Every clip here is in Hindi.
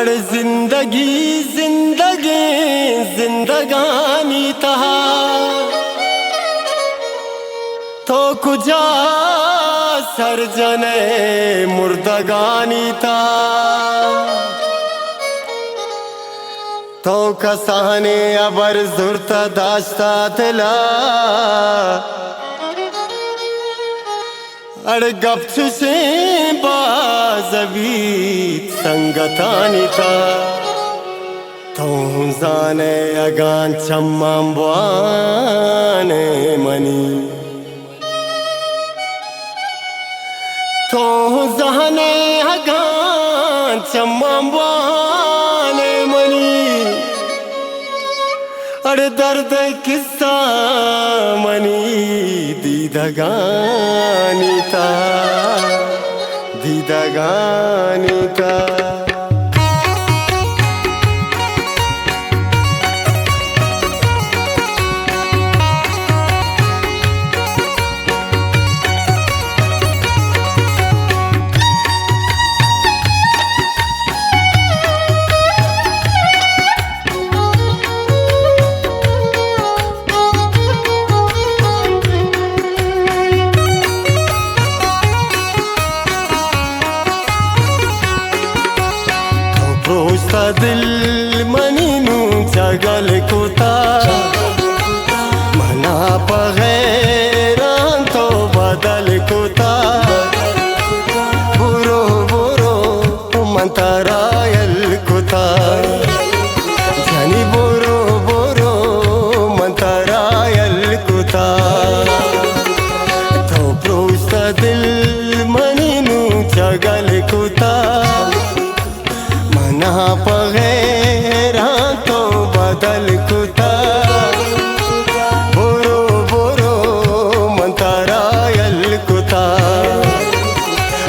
अरे जिंदगी जिंदगी जिंदगानी तहा तो कुजा सर्जने मुर्दगानी ता तो कसाने अबर जुर्ता दाश्ता दिला अरे गप्छु से बाज़बीत संगतानी था तो जाने अगान चम्मां बुआने मनी तो जाने अगान चम्मां बुआने मनी अरे दर्द किस्सा मनी दीदगानीता दीदगानीता रोस्ता दिल मनीनू जगल कुता मना पगैरान तो बदल कुता बुरो बुरो मंतरायल कुता जनी बुरो बुरो मंतरायल कुता तो रोस्ता दिल मनीनू जगल कुता ना पगैरा तो बदल कुता बुरो बुरो मंतरायल कुता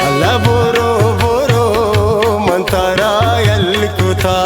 अल्लाह बुरो बुरो मंतरायल कुता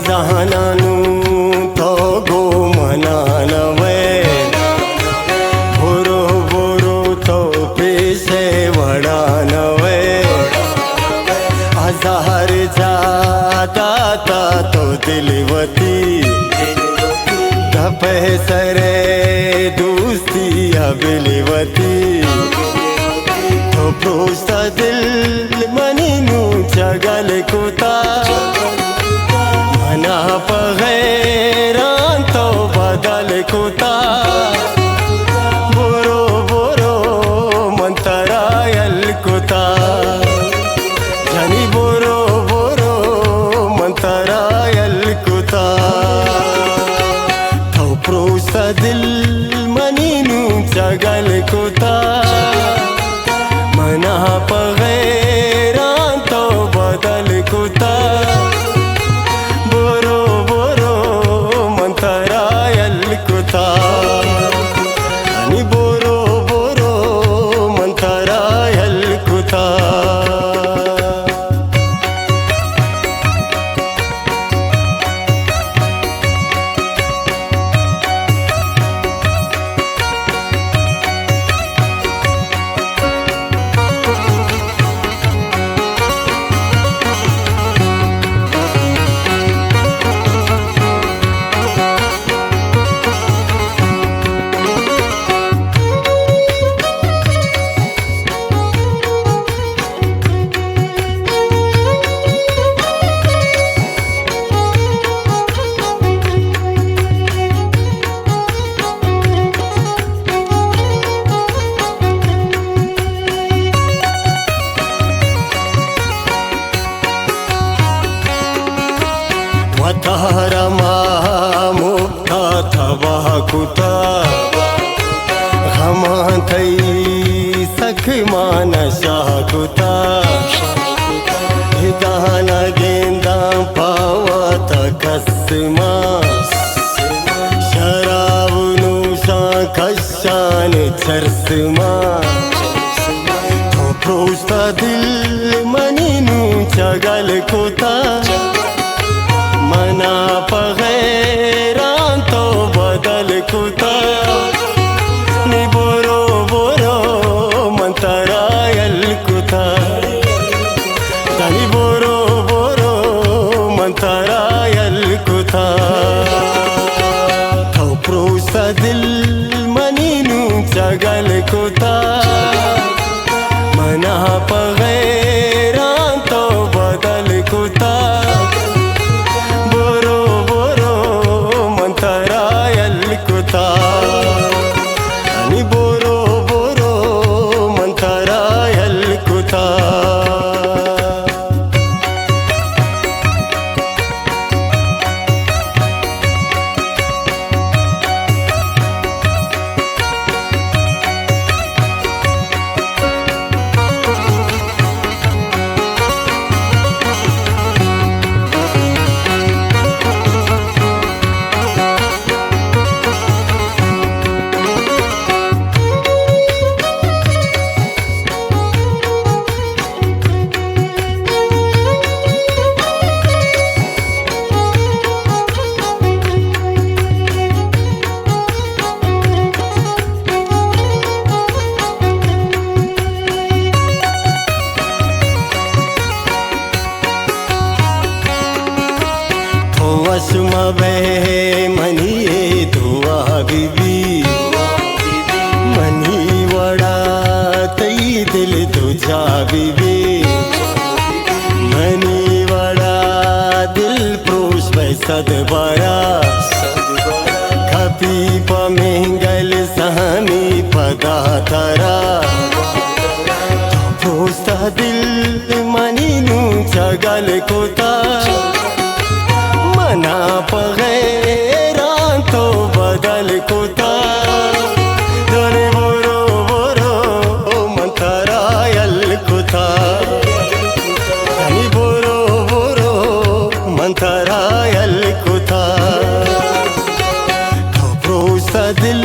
जहानानू तो गो मनानवे बुरो बुरो तो पेशे वड़ानवे हजार जाता ता तो दिलवती तपसरे दोस्ती अबिलवती तो प्रोस्ता दिल मनीनू जगल कुता ना पगैरान तो बदल कुता बुरो बुरो मंतरायल कुता जनी बुरो बुरो मंतरायल कुता तो प्रोस्ता दिल मनीनू जगल कुता मना पगैरान तो बदल कुता तारमा मुक्ता थवा कुता घमाथै सखमा नशा कुता हिदाना गेंदा पावत कसमा शराब नूशा कशान चरसमा थोप्रोस्ता दिल मनीनू चगल कुता मना पगैरान तो बदल कुता नि बोरो बोरो मंतरायल कुता तनि बोरो बोरो मंतरायल कुता थोप्रोस्ता दिल मनीनू चगल कुता मना पगैरान तो बदल कुता अनि बोरो बोरो मंतरायल कुता वशमा बहे मनिए दुआ बीबी मनी वड़ा तई दिल तुझा बीबी मनी वड़ा दिल प्रोश सद बरा खपी पमेंगल सहमी पदा तरा प्रोस्ता दिल मनी नू चगल कुता मना पगैरान तो बदल कुता धरे बोरो बोरो मंतरायल कुता धनी बोरो बोरो मंतरायल कुता थोप्रोस्ता दिल